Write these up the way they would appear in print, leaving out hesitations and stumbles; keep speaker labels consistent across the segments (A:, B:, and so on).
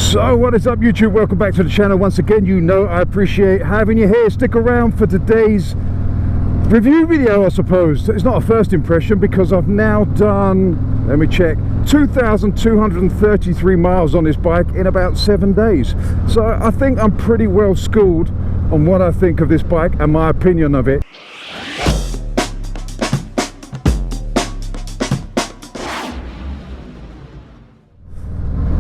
A: So what is up, YouTube? Welcome back to the channel once again. You know I appreciate having you here. Stick around for today's review video, I suppose. It's not a first impression because I've now done, let me check, 2,233 miles on this bike in about 7 days. So I think I'm pretty well schooled on what I think of this bike and my opinion of it.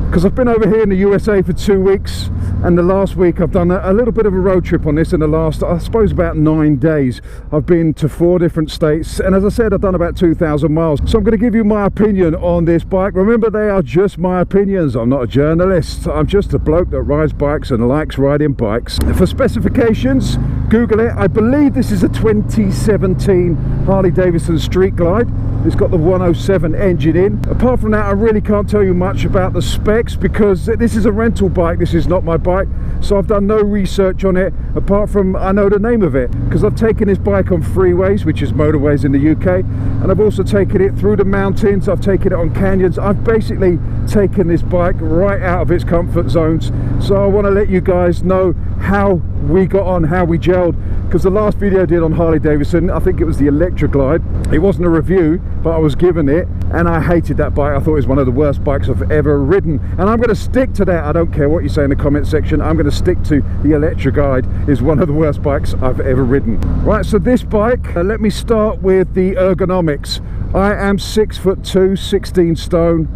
A: Because I've been over here in the USA for 2 weeks, and the last week I've done a little bit of a road trip on this. In the last, I suppose, about 9 days I've been to 4 different states, and as I said, I've done about 2,000 miles. So I'm going to give you my opinion on this bike. Remember, they are just my opinions. I'm not a journalist. I'm just a bloke that rides bikes and likes riding bikes. For specifications, Google it. I believe this is a 2017 Harley Davidson Street Glide. It's got the 107 engine in. Apart from that, I really can't tell you much about the specs because this is a rental bike. This is not my bike, so I've done no research on it apart from I know the name of it because I've taken this bike on freeways, which is motorways in the UK, and I've also taken it through the mountains. I've taken it on canyons. I've basically taken this bike right out of its comfort zones. So I want to let you guys know how we got on, how we gelled, because the last video I did on Harley Davidson, I think it was the Electra Glide. It wasn't a review, but I was given it and I hated that bike. I thought it was one of the worst bikes I've ever ridden, and I'm going to stick to that. I don't care what you say in the comment section. I'm going to stick to the Electra Glide is one of the worst bikes I've ever ridden. Right, so this bike, let me start with the ergonomics. I am 6'2", 16 stone,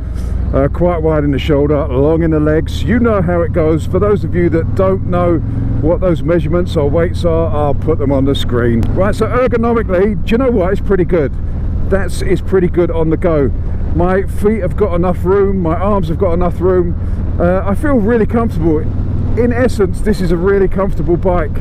A: quite wide in the shoulder, long in the legs. You know how it goes. For those of you that don't know what those measurements or weights are, I'll put them on the screen. Right, so ergonomically, do you know what? It's pretty good. It's pretty good on the go. My feet have got enough room, my arms have got enough room. I feel really comfortable. In essence, this is a really comfortable bike.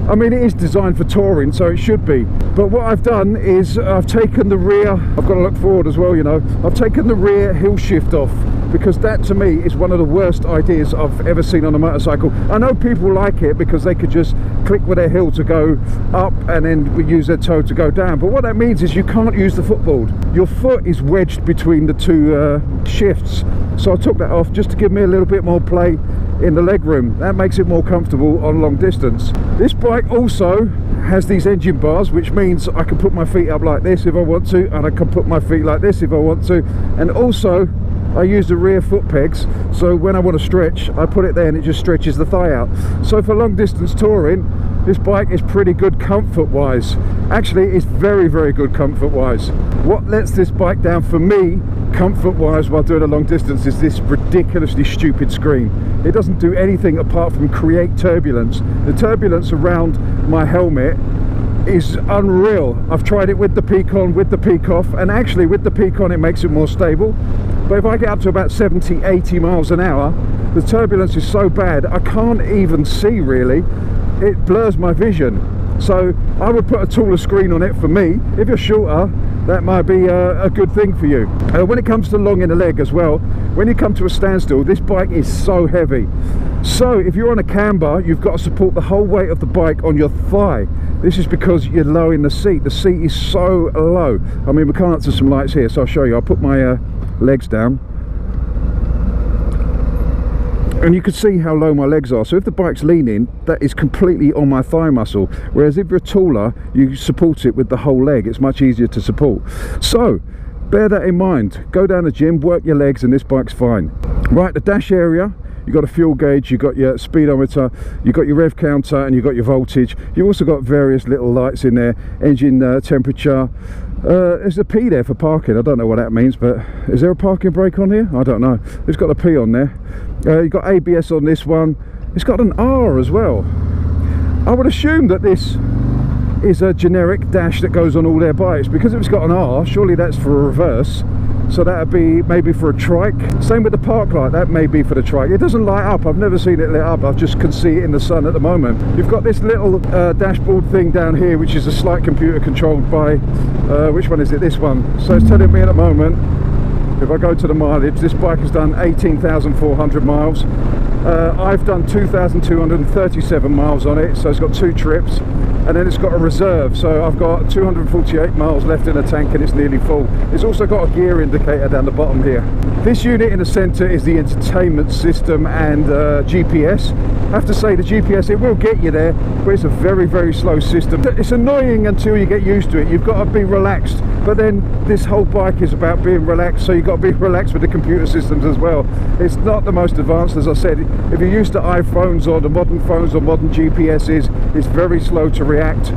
A: I mean, it is designed for touring, so it should be. But what I've done is I've taken the rear, I've got to look forward as well, you know. I've taken the rear hill shift off because that to me is one of the worst ideas I've ever seen on a motorcycle. I know people like it because they could just click with their heel to go up and then use their toe to go down. But what that means is you can't use the footboard. Your foot is wedged between the two shifts. So I took that off just to give me a little bit more play in the leg room. That makes it more comfortable on long distance. This bike also has these engine bars, which means I can put my feet up like this if I want to, and I can put my feet like this if I want to. And also I use the rear foot pegs, so when I want to stretch, I put it there and it just stretches the thigh out. So for long distance touring, this bike is pretty good comfort wise. Actually, it's very, very good comfort wise. What lets this bike down for me comfort wise while doing a long distance is this ridiculously stupid screen. It doesn't do anything apart from create turbulence. The turbulence around my helmet is unreal. I've tried it with the peak on, with the peak off, and actually with the peak on it makes it more stable. But if I get up to about 70-80 miles an hour, the turbulence is so bad I can't even see really. It blurs my vision. So I would put a taller screen on it for me. If you're shorter, that might be a good thing for you. When it comes to long in the leg as well, when you come to a standstill, this bike is so heavy. So if you're on a camber, you've got to support the whole weight of the bike on your thigh. This is because you're low in the seat. The seat is so low. I mean, we come up to some lights here, so I'll show you. I'll put my legs down. And you can see how low my legs are. So if the bike's leaning, that is completely on my thigh muscle. Whereas if you're taller, you support it with the whole leg. It's much easier to support. So bear that in mind. Go down the gym, work your legs, and this bike's fine. Right, the dash area. You've got a fuel gauge, you've got your speedometer, you've got your rev counter, and you've got your voltage. You've also got various little lights in there, engine temperature. There's a P there for parking. I don't know what that means, but is there a parking brake on here? I don't know. It's got a P on there. You've got ABS on this one. It's got an R as well. I would assume that this is a generic dash that goes on all their bikes, because if it's got an R, surely that's for a reverse. So that would be maybe for a trike. Same with the park light, that may be for the trike. It doesn't light up, I've never seen it lit up, I just can see it in the sun at the moment. You've got this little dashboard thing down here, which is a slight computer controlled by, which one is it? This one. So it's telling me at the moment, if I go to the mileage, this bike has done 18,400 miles. I've done 2,237 miles on it, so it's got 2 trips, and then it's got a reserve, so I've got 248 miles left in the tank and it's nearly full. It's also got a gear indicator down the bottom here. This unit in the centre is the entertainment system and GPS. I have to say, the GPS, it will get you there, but it's a very, very slow system. It's annoying until you get used to it. You've got to be relaxed, but then this whole bike is about being relaxed, so you've got to be relaxed with the computer systems as well. It's not the most advanced, as I said. If you're used to iPhones or the modern phones or modern GPSs, it's very slow to react.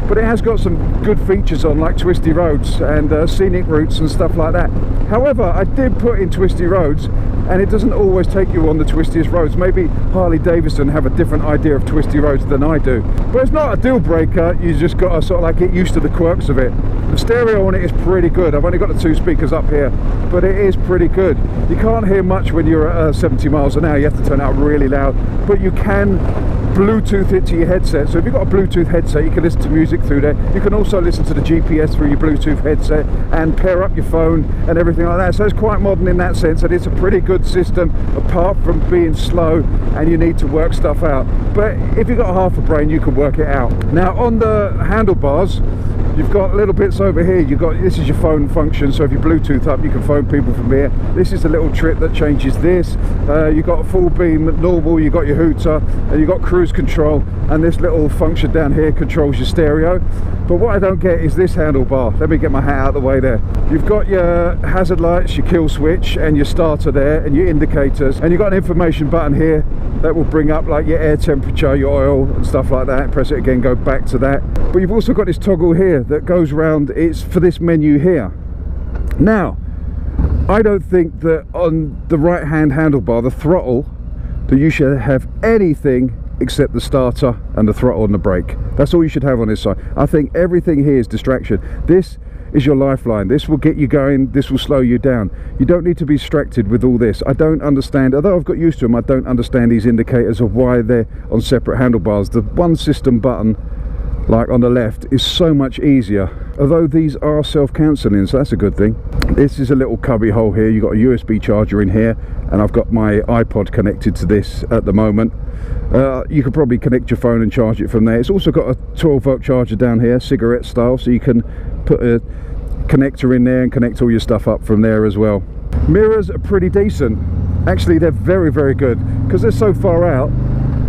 A: But it has got some good features on, like twisty roads and scenic routes and stuff like that. However, I did put in twisty roads, and it doesn't always take you on the twistiest roads. Maybe Harley Davidson have a different idea of twisty roads than I do. But it's not a deal breaker, you just got to sort of like get used to the quirks of it. The stereo on it is pretty good. I've only got the 2 speakers up here, but it is pretty good. You can't hear much when you're at 70 miles an hour, you have to turn it up really loud, but you can Bluetooth it to your headset. So if you've got a Bluetooth headset, you can listen to music through there. You can also listen to the GPS through your Bluetooth headset and pair up your phone and everything like that. So it's quite modern in that sense, and it's a pretty good system apart from being slow and you need to work stuff out. But if you've got half a brain, you can work it out. Now on the handlebars, you've got little bits over here. You've got, this is your phone function, so if you Bluetooth up, you can phone people from here. This is a little trip that changes this. You've got full beam normal, you've got your hooter, and you've got cruise control, and this little function down here controls your stereo. But what I don't get is this handlebar. Let me get my hat out of the way there. You've got your hazard lights, your kill switch, and your starter there, and your indicators, and you've got an information button here that will bring up like your air temperature, your oil and stuff like that. Press it again, go back to that. But you've also got this toggle here that goes round. It's for this menu here. Now I don't think that on the right hand handlebar, the throttle, that you should have anything except the starter and the throttle and the brake. That's all you should have on this side. I think everything here is distraction. This is your lifeline. This will get you going, this will slow you down. You don't need to be distracted with all this. I don't understand, although I've got used to them, I don't understand these indicators of why they're on separate handlebars. The one system button, like on the left, is so much easier, although these are self-cancelling, so that's a good thing. This is a little cubby hole here. You've got a USB charger in here, and I've got my iPod connected to this at the moment. You could probably connect your phone and charge it from there. It's also got a 12-volt charger down here, cigarette style, so you can put a connector in there and connect all your stuff up from there as well. Mirrors are pretty decent. Actually, they're very, very good, because they're so far out.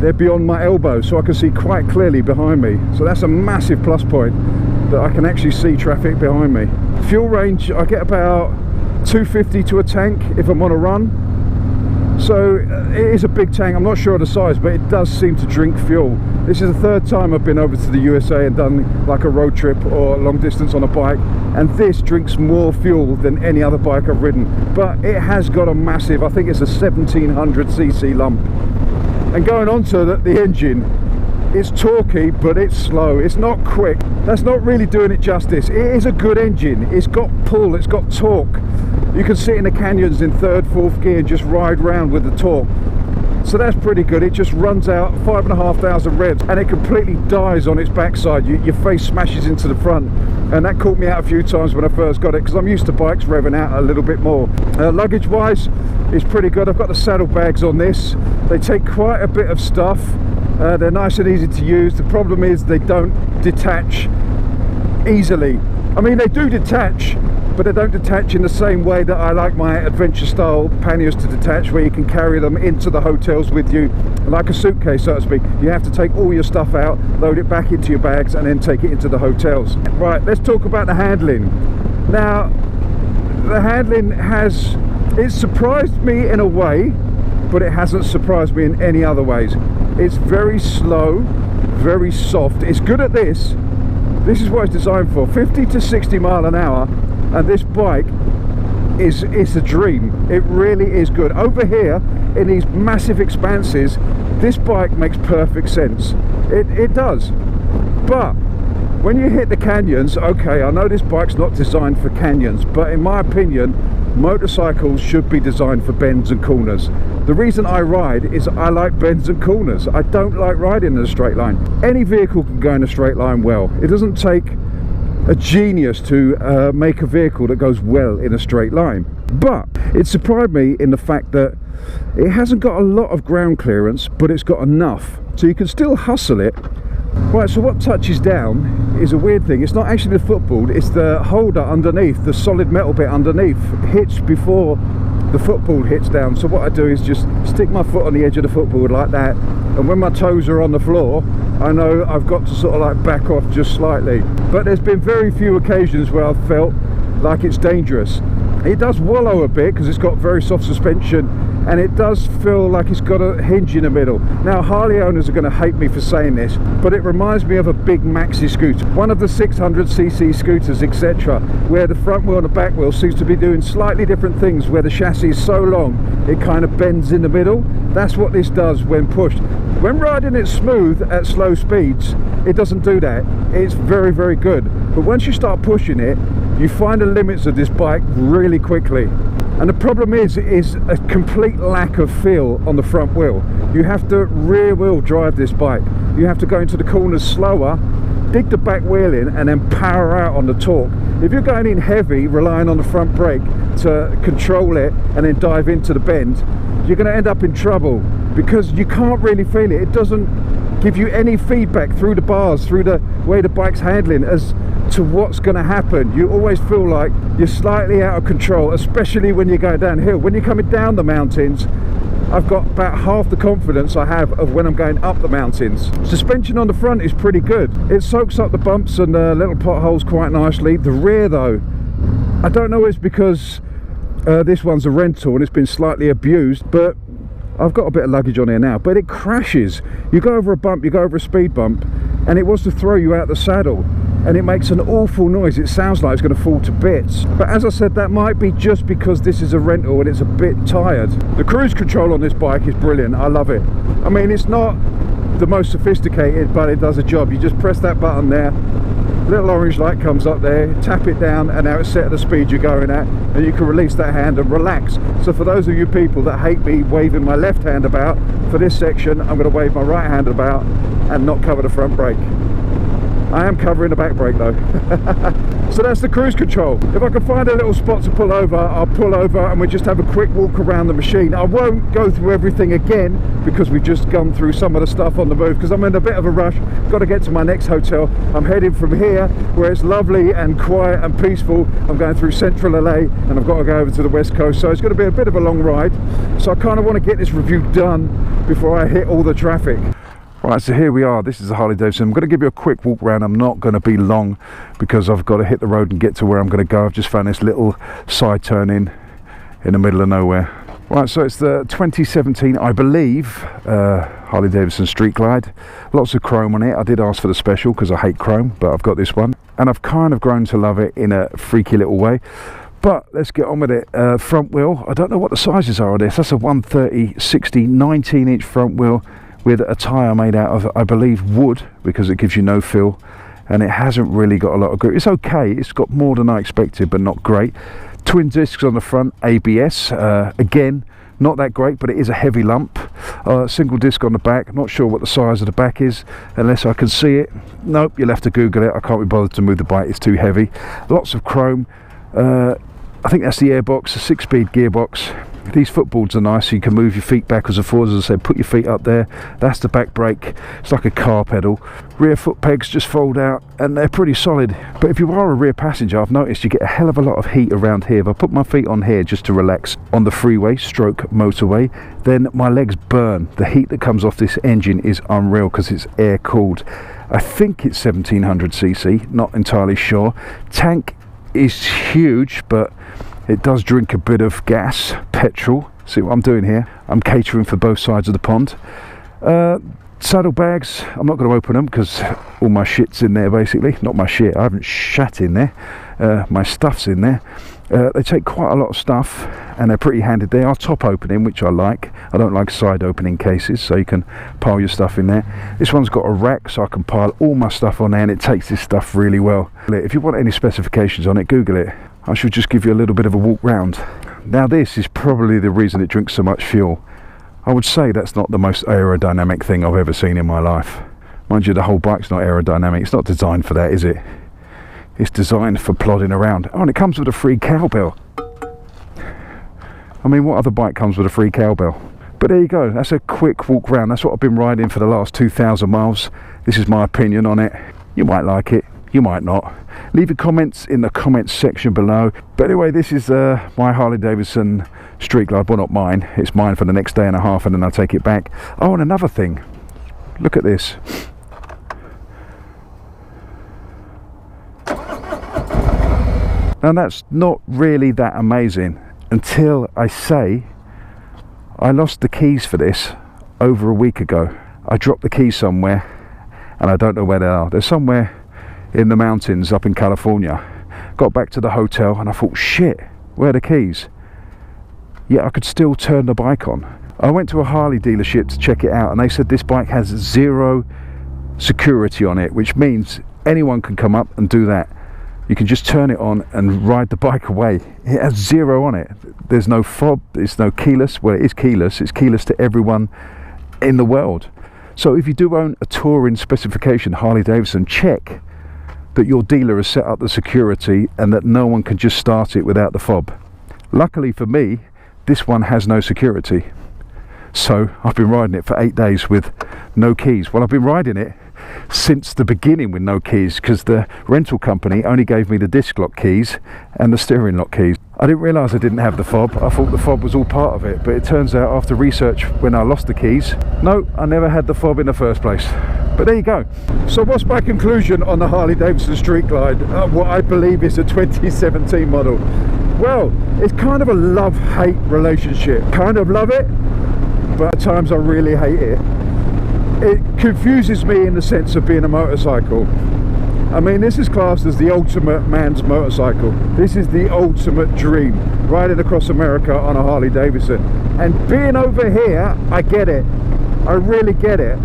A: They're beyond my elbow, so I can see quite clearly behind me. So that's a massive plus point, that I can actually see traffic behind me. Fuel range, I get about 250 to a tank if I'm on a run. So it is a big tank. I'm not sure of the size, but it does seem to drink fuel. This is the 3rd time I've been over to the USA and done like a road trip or long distance on a bike, and this drinks more fuel than any other bike I've ridden. But it has got a massive, I think it's a 1700cc lump. And going on to the engine, it's torquey, but it's slow. It's not quick. That's not really doing it justice. It is a good engine. It's got pull, it's got torque. You can sit in the canyons in 3rd, 4th gear and just ride round with the torque. So that's pretty good. It just runs out 5,500 revs and it completely dies on its backside. Your face smashes into the front, and that caught me out a few times when I first got it, because I'm used to bikes revving out a little bit more. Luggage wise, it's pretty good. I've got the saddlebags on this. They take quite a bit of stuff. They're nice and easy to use. The problem is they don't detach easily. I mean, they do detach, but they don't detach in the same way that I like my adventure style panniers to detach, where you can carry them into the hotels with you like a suitcase, so to speak. You have to take all your stuff out, load it back into your bags, and then take it into the hotels. Right, let's talk about the handling. Now, the handling has, it surprised me in a way, but it hasn't surprised me in any other ways. It's very slow, very soft. It's good at this. This is what it's designed for, 50 to 60 mile an hour, and this bike is a dream. It really is good. Over here in these massive expanses, this bike makes perfect sense. It does. But when you hit the canyons, okay, I know this bike's not designed for canyons, but in my opinion, motorcycles should be designed for bends and corners. The reason I ride is I like bends and corners. I don't like riding in a straight line. Any vehicle can go in a straight line well. It doesn't take a genius to make a vehicle that goes well in a straight line. But it surprised me in the fact that It hasn't got a lot of ground clearance, but it's got enough, so you can still hustle it. Right, so what touches down is a weird thing. It's not actually the footboard, it's the holder underneath, the solid metal bit underneath hits before the footboard hits down. So what I do is just stick my foot on the edge of the footboard like that, and when my toes are on the floor, I know I've got to sort of like back off just slightly. But there's been very few occasions where I've felt like it's dangerous. It does wallow a bit because it's got very soft suspension, and it does feel like it's got a hinge in the middle. Now Harley owners are going to hate me for saying this, but it reminds me of a big maxi scooter, one of the 600cc scooters, etc., where the front wheel and the back wheel seems to be doing slightly different things, where the chassis is so long it kind of bends in the middle. That's what this does when pushed. When riding it smooth at slow speeds, it doesn't do that. It's very, very good. But once you start pushing it, you find the limits of this bike really quickly. And the problem is a complete lack of feel on the front wheel. You have to rear wheel drive this bike. You have to go into the corners slower, dig the back wheel in, and then power out on the torque. If you're going in heavy, relying on the front brake to control it and then dive into the bend, you're going to end up in trouble because you can't really feel it. It doesn't give you any feedback through the bars, through the way the bike's handling as to what's going to happen. You always feel like you're slightly out of control, especially when you go downhill. When you're coming down the mountains, I've got about half the confidence I have of when I'm going up the mountains. Suspension on the front is pretty good. It soaks up the bumps and the little potholes quite nicely. The rear though, I don't know if it's because this one's a rental and it's been slightly abused, but I've got a bit of luggage on here now, but it crashes. You go over a bump, you go over a speed bump, and it wants to throw you out the saddle, and it makes an awful noise. It sounds like it's going to fall to bits. But as I said, that might be just because this is a rental and it's a bit tired. The cruise control on this bike is brilliant. I love it. I mean, it's not the most sophisticated, but it does a job. You just press that button there, little orange light comes up there, tap it down, and now it's set at the speed you're going at, and you can release that hand and relax. So for those of you people that hate me waving my left hand about, for this section I'm going to wave my right hand about and not cover the front brake. I am covering the back brake though. So that's the cruise control. If I can find a little spot to pull over, I'll pull over and we'll just have a quick walk around the machine. I won't go through everything again because we've just gone through some of the stuff on the move, because I'm in a bit of a rush. Got to get to my next hotel. I'm heading from here where it's lovely and quiet and peaceful. I'm going through central LA and I've got to go over to the west coast, so it's going to be a bit of a long ride. So I kind of want to get this review done before I hit all the traffic. Right, so here we are. This is the Harley Davidson. I'm going to give you a quick walk around. I'm not going to be long because I've got to hit the road and get to where I'm going to go. I've just found this little side turn in the middle of nowhere. Right, so it's the 2017, I believe, Harley Davidson Street Glide. Lots of chrome on it. I did ask for the special because I hate chrome, but I've got this one. And I've kind of grown to love it in a freaky little way. But let's get on with it. Front wheel, I don't know what the sizes are on this. That's a 130/60 19-inch front wheel with a tyre made out of, I believe, wood, because it gives you no feel, and it hasn't really got a lot of grip. It's okay, it's got more than I expected, but not great. Twin discs on the front, ABS, again, not that great, but it is a heavy lump. Single disc on the back, not sure what the size of the back is, unless I can see it. Nope, you'll have to Google it. I can't be bothered to move the bike, it's too heavy. Lots of chrome. I think that's the airbox, a 6-speed gearbox. These footboards are nice, so you can move your feet backwards and forwards. As I said, put your feet up there. That's the back brake. It's like a car pedal. Rear foot pegs just fold out and they're pretty solid. But if you are a rear passenger, I've noticed you get a hell of a lot of heat around here. If I put my feet on here just to relax on the freeway stroke motorway, then my legs burn. The heat that comes off this engine is unreal because it's air cooled. I think it's 1700cc, not entirely sure. Tank is huge, but it does drink a bit of gas, petrol. See what I'm doing here? I'm catering for both sides of the pond. Saddlebags, I'm not going to open them because all my shit's in there basically. Not my shit, I haven't shat in there. My stuff's in there. They take quite a lot of stuff and they're pretty handy. They are top opening, which I like. I don't like side opening cases, so you can pile your stuff in there. This one's got a rack, so I can pile all my stuff on there, and it takes this stuff really well. If you want any specifications on it, Google it. I should just give you a little bit of a walk round. Now this is probably the reason it drinks so much fuel. I would say that's not the most aerodynamic thing I've ever seen in my life. Mind you, the whole bike's not aerodynamic. It's not designed for that, is it? It's designed for plodding around. Oh, and it comes with a free cowbell. I mean, what other bike comes with a free cowbell? But there you go, that's a quick walk round. That's what I've been riding for the last 2,000 miles. This is my opinion on it. You might like it, you might not. Leave your comments in the comments section below. But anyway, this is my Harley Davidson Street Glide. Well, not mine, it's mine for the next day and a half, and then I'll take it back. Oh, and another thing, look at this. Now that's not really that amazing until I say I lost the keys for this over a week ago. I dropped the keys somewhere and I don't know where they are. They're somewhere in the mountains up in California. Got back to the hotel and I thought, shit, where are the keys? Yet I could still turn the bike on. I went to a Harley dealership to check it out and they said this bike has 0 security on it, which means anyone can come up and do that. You can just turn it on and ride the bike away. It has 0 on it. There's no fob, it's no keyless. Well, it is keyless. It's keyless to everyone in the world. So if you do own a touring specification Harley Davidson, check that your dealer has set up the security and that no one can just start it without the fob. Luckily for me, this one has no security. So I've been riding it for 8 days with no keys. Well, I've been riding it since the beginning with no keys because the rental company only gave me the disc lock keys and the steering lock keys. I didn't realise I didn't have the fob. I thought the fob was all part of it, but it turns out after research when I lost the keys, no, I never had the fob in the first place. But there you go. So what's my conclusion on the Harley Davidson Street Glide, what I believe is a 2017 model? Well, it's kind of a love-hate relationship. Kind of love it, but at times I really hate it. It confuses me in the sense of being a motorcycle. I mean, this is classed as the ultimate man's motorcycle. This is the ultimate dream, riding across America on a Harley Davidson. And being over here, I get it. I really get it.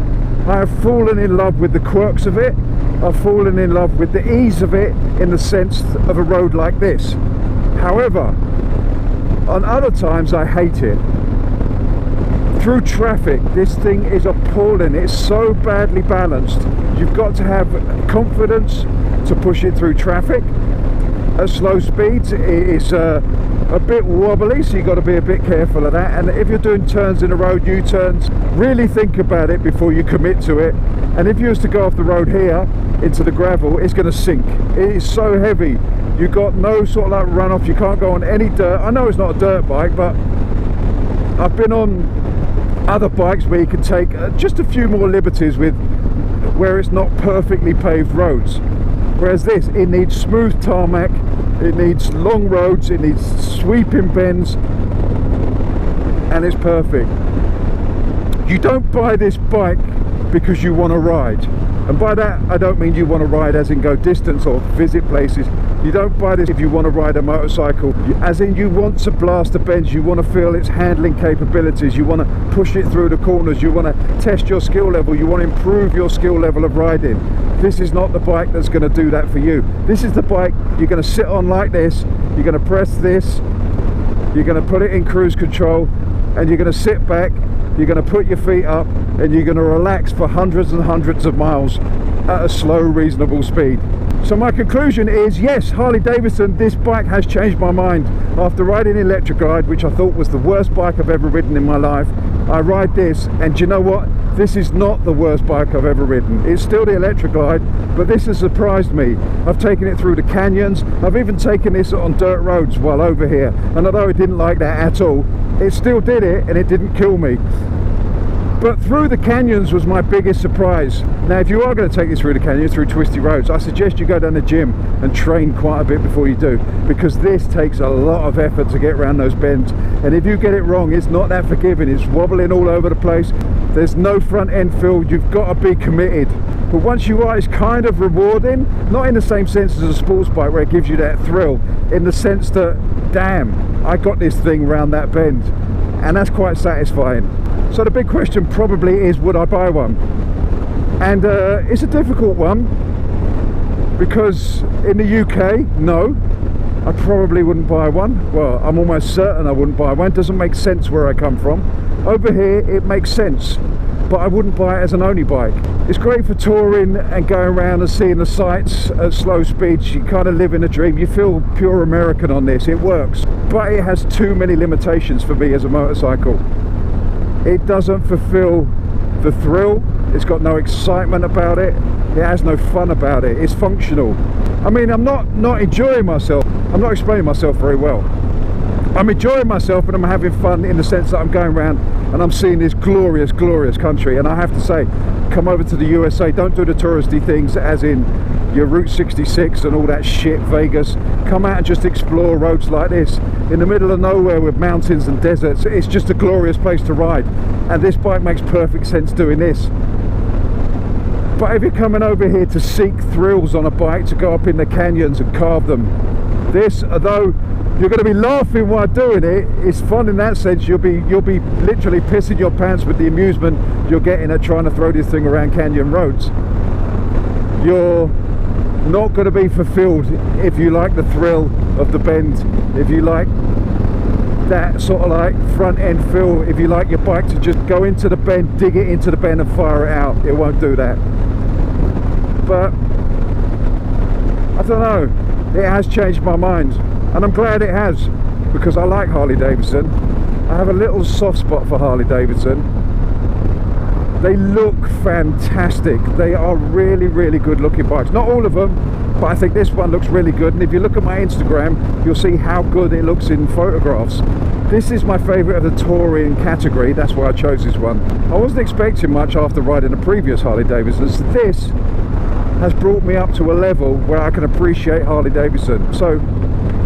A: I have fallen in love with the quirks of it. I've fallen in love with the ease of it in the sense of a road like this. However, on other times I hate it. Through traffic, this thing is appalling. It's so badly balanced. You've got to have confidence to push it through traffic. At slow speeds, it's a bit wobbly, so you've got to be a bit careful of that. And if you're doing turns in the road, U-turns, really think about it before you commit to it. And if you was to go off the road here into the gravel, it's going to sink. It is so heavy. You've got no sort of like runoff. You can't go on any dirt. I know it's not a dirt bike, but I've been on other bikes where you can take just a few more liberties with where it's not perfectly paved roads, whereas this, it needs smooth tarmac, it needs long roads, it needs sweeping bends, and it's perfect. You don't buy this bike because you want to ride, and by that I don't mean you want to ride as in go distance or visit places. You don't buy this if you want to ride a motorcycle, as in you want to blast the bends, you want to feel its handling capabilities, you want to push it through the corners, you want to test your skill level, you want to improve your skill level of riding. This is not the bike that's going to do that for you. This is the bike you're going to sit on like this, you're going to press this, you're going to put it in cruise control, and you're going to sit back, you're going to put your feet up, and you're going to relax for hundreds and hundreds of miles at a slow, reasonable speed. So my conclusion is, yes, Harley Davidson, this bike has changed my mind. After riding Electric Glide, which I thought was the worst bike I've ever ridden in my life, I ride this, and do you know what? This is not the worst bike I've ever ridden. It's still the Electric Glide, but this has surprised me. I've taken it through the canyons. I've even taken this on dirt roads while over here. And although it didn't like that at all, it still did it, and it didn't kill me. But through the canyons was my biggest surprise. Now, if you are going to take this through the canyons, through twisty roads, I suggest you go down the gym and train quite a bit before you do, because this takes a lot of effort to get around those bends. And if you get it wrong, it's not that forgiving. It's wobbling all over the place. There's no front end feel. You've got to be committed. But once you are, it's kind of rewarding, not in the same sense as a sports bike where it gives you that thrill, in the sense that, damn, I got this thing round that bend. And that's quite satisfying. So the big question probably is, would I buy one? And it's a difficult one, because in the UK, no, I probably wouldn't buy one. Well, I'm almost certain I wouldn't buy one. It doesn't make sense where I come from. Over here, it makes sense. but I wouldn't buy it as an only bike. It's great for touring and going around and seeing the sights at slow speeds. You kind of live in a dream. You feel pure American on this. It works, but it has too many limitations for me as a motorcycle. It doesn't fulfill the thrill. It's got no excitement about it. It has no fun about it. It's functional. I mean, I'm not enjoying myself. I'm not explaining myself very well. I'm enjoying myself and I'm having fun in the sense that I'm going around and I'm seeing this glorious, glorious country. And I have to say, come over to the USA, don't do the touristy things as in your Route 66 and all that shit, Vegas. Come out and just explore roads like this in the middle of nowhere with mountains and deserts. It's just a glorious place to ride, and this bike makes perfect sense doing this. But if you're coming over here to seek thrills on a bike, to go up in the canyons and carve them, this, although you're going to be laughing while doing it, it's fun in that sense. You'll be literally pissing your pants with the amusement you're getting at trying to throw this thing around canyon roads. You're not going to be fulfilled if you like the thrill of the bend, if you like that sort of like front end feel, if you like your bike to just go into the bend, dig it into the bend and fire it out. It won't do that. But I don't know, it has changed my mind, and I'm glad it has, because I like Harley Davidson. I have a little soft spot for Harley Davidson. They look fantastic. They are really, really good looking bikes. Not all of them, but I think this one looks really good. And if you look at my Instagram, you'll see how good it looks in photographs. This is my favorite of the touring category. That's why I chose this one. I wasn't expecting much after riding the previous Harley Davidsons. This has brought me up to a level where I can appreciate Harley Davidson. So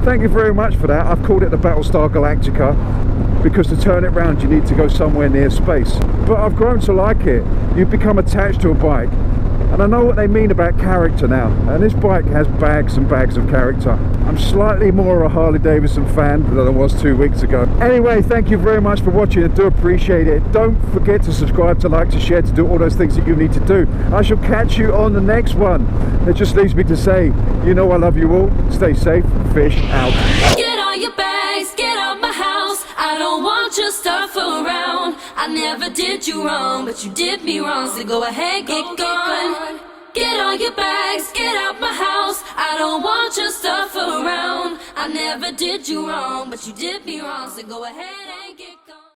A: thank you very much for that. I've called it the Battlestar Galactica, because to turn it round you need to go somewhere near space. But I've grown to like it. You've become attached to a bike, and I know what they mean about character now, and this bike has bags and bags of character. I'm slightly more a Harley Davidson fan than I was 2 weeks ago. Anyway, thank you very much for watching. I do appreciate it. Don't forget to subscribe, to like, to share, to do all those things that you need to do. I shall catch you on the next one. It just leaves me to say, you know I love you all. Stay safe. Fish out.
B: Get all your bags, get out my house. I don't want your stuff around. I never did you wrong, but you did me wrong. So go ahead, get gone. Get all your bags, get out my house. I don't want your stuff around. I never did you wrong, but you did me wrong. So go ahead and get gone.